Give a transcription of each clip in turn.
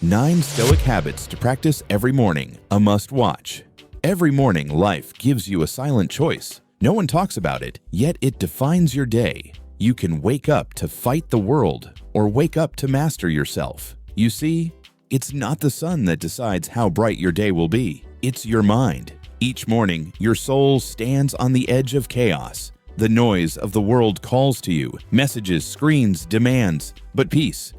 9 Stoic Habits to Practice Every Morning, a must-watch. Every morning, life gives you a silent choice. No one talks about it, yet it defines your day. You can wake up to fight the world, or wake up to master yourself. You see, it's not the sun that decides how bright your day will be. It's your mind. Each morning, your soul stands on the edge of chaos. The noise of the world calls to you, messages, screens, demands. But peace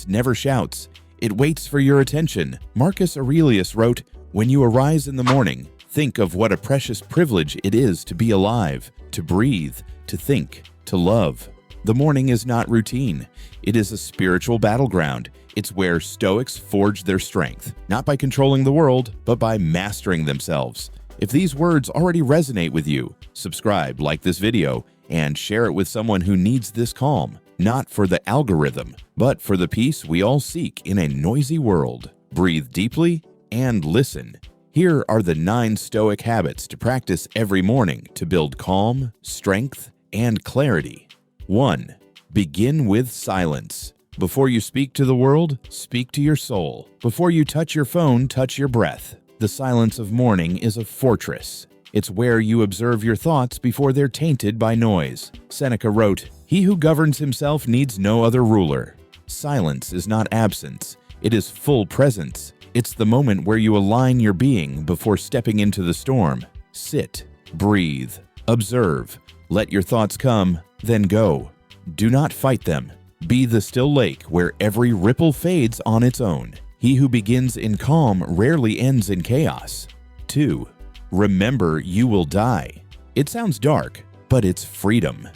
never shouts. It waits for your attention. Marcus Aurelius wrote, "When you arise in the morning, think of what a precious privilege it is to be alive, to breathe, to think, to love." The morning is not routine. It is a spiritual battleground. It's where Stoics forge their strength, not by controlling the world, but by mastering themselves. If these words already resonate with you, subscribe, like this video, and share it with someone who needs this calm, not for the algorithm, but for the peace we all seek in a noisy world. Breathe deeply and listen. Here are the 9 Stoic habits to practice every morning to build calm, strength, and clarity. 1. Begin with silence. Before you speak to the world, speak to your soul. Before you touch your phone, touch your breath. The silence of morning is a fortress. It's where you observe your thoughts before they're tainted by noise. Seneca wrote, "He who governs himself needs no other ruler." Silence is not absence. It is full presence. It's the moment where you align your being before stepping into the storm. Sit, breathe, observe. Let your thoughts come, then go. Do not fight them. Be the still lake where every ripple fades on its own. He who begins in calm rarely ends in chaos. 2. Remember you will die. It sounds dark, but it's freedom.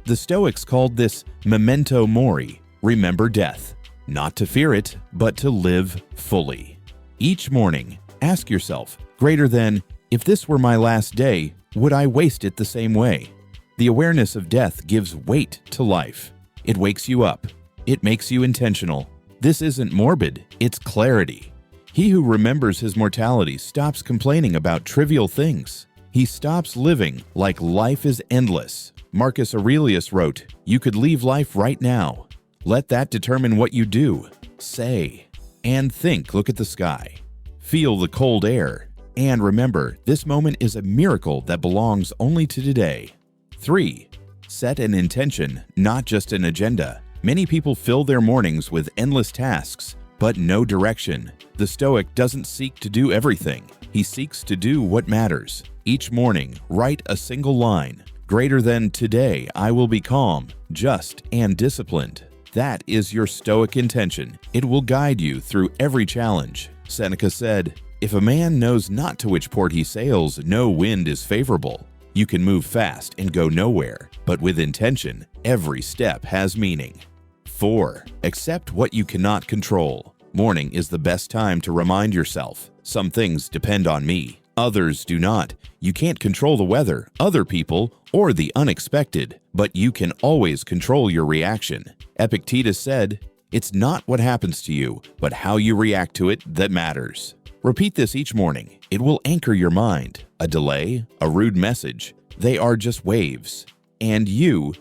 The Stoics called this memento mori, remember death. Not to fear it, but to live fully. Each morning, ask yourself, greater than, if this were my last day, would I waste it the same way? The awareness of death gives weight to life. It wakes you up. It makes you intentional. This isn't morbid, it's clarity. He who remembers his mortality stops complaining about trivial things. He stops living like life is endless. Marcus Aurelius wrote, "You could leave life right now. Let that determine what you do, say, and think. Look at the sky. Feel the cold air. And remember, this moment is a miracle that belongs only to today." 3. Set an intention, not just an agenda. Many people fill their mornings with endless tasks, but no direction. The Stoic doesn't seek to do everything. He seeks to do what matters. Each morning, write a single line. Greater than, today I will be calm, just, and disciplined. That is your Stoic intention. It will guide you through every challenge. Seneca said, "If a man knows not to which port he sails, no wind is favorable." You can move fast and go nowhere, but with intention, every step has meaning. 4. Accept what you cannot control. Morning is the best time to remind yourself, some things depend on me, others do not. You can't control the weather, other people, or the unexpected, but you can always control your reaction. Epictetus said, "It's not what happens to you, but how you react to it that matters." Repeat this each morning. It will anchor your mind. A delay, a rude message, they are just waves. And you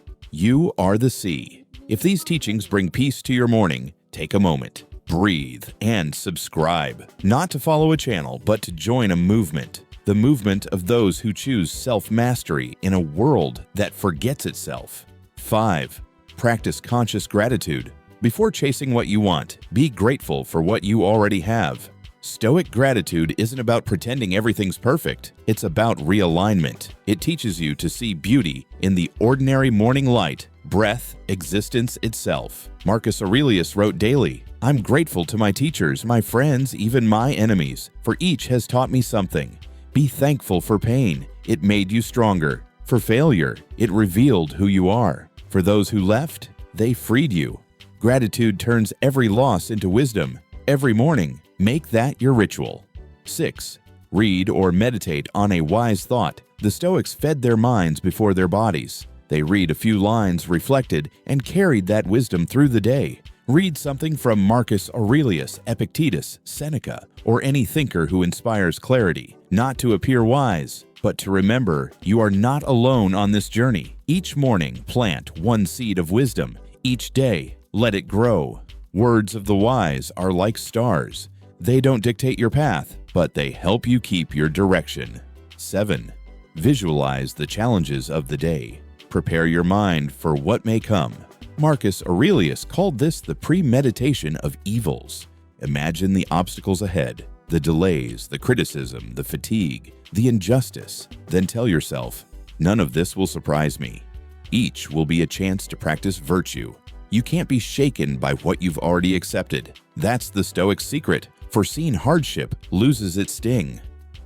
are the sea. If these teachings bring peace to your morning, take a moment, breathe, and subscribe. Not to follow a channel, but to join a movement. The movement of those who choose self-mastery in a world that forgets itself. 5. Practice conscious gratitude. Before chasing what you want, be grateful for what you already have. Stoic gratitude isn't about pretending everything's perfect. It's about realignment. It teaches you to see beauty in the ordinary morning light, breath, existence itself. Marcus Aurelius wrote daily, "I'm grateful to my teachers, my friends, even my enemies, for each has taught me something. Be thankful for pain. It made you stronger. For failure, it revealed who you are. For those who left, they freed you." Gratitude turns every loss into wisdom. Every morning, make that your ritual. 6. Read or meditate on a wise thought. The Stoics fed their minds before their bodies. They read a few lines, reflected, and carried that wisdom through the day. Read something from Marcus Aurelius, Epictetus, Seneca, or any thinker who inspires clarity, not to appear wise, but to remember you are not alone on this journey. Each morning, plant one seed of wisdom. Each day, let it grow. Words of the wise are like stars. They don't dictate your path, but they help you keep your direction. 7. Visualize the challenges of the day. Prepare your mind for what may come. Marcus Aurelius called this the premeditation of evils. Imagine the obstacles ahead, the delays, the criticism, the fatigue, the injustice. Then tell yourself, none of this will surprise me. Each will be a chance to practice virtue. You can't be shaken by what you've already accepted. That's the Stoic secret. Foreseen hardship loses its sting.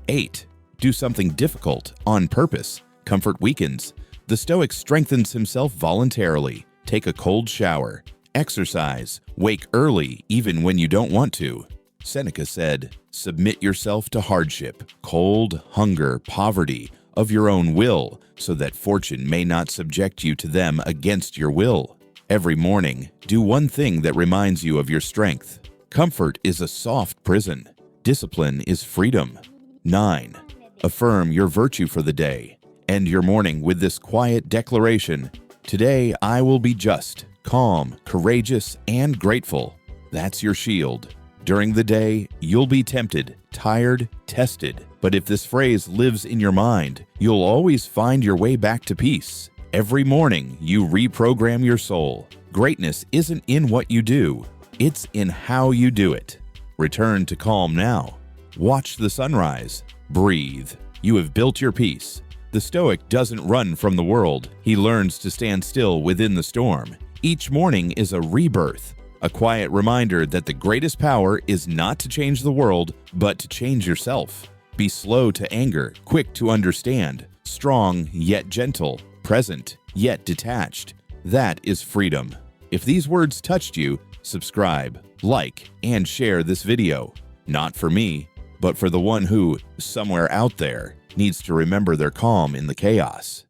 8. Do something difficult on purpose. Comfort weakens. The Stoic strengthens himself voluntarily. Take a cold shower. Exercise. Wake early even when you don't want to. Seneca said, "Submit yourself to hardship, cold, hunger, poverty, of your own will, so that fortune may not subject you to them against your will." Every morning, do one thing that reminds you of your strength. Comfort is a soft prison. Discipline is freedom. 9. Affirm your virtue for the day. End your morning with this quiet declaration: "Today I will be just, calm, courageous, and grateful." That's your shield. During the day, you'll be tempted, tired, tested. But if this phrase lives in your mind, you'll always find your way back to peace. Every morning, you reprogram your soul. Greatness isn't in what you do, it's in how you do it. Return to calm now. Watch the sunrise. Breathe. You have built your peace. The Stoic doesn't run from the world. He learns to stand still within the storm. Each morning is a rebirth, a quiet reminder that the greatest power is not to change the world, but to change yourself. Be slow to anger, quick to understand, strong yet gentle, present yet detached. That is freedom. If these words touched you, subscribe, like, and share this video. Not for me, but for the one who, somewhere out there, needs to remember their calm in the chaos.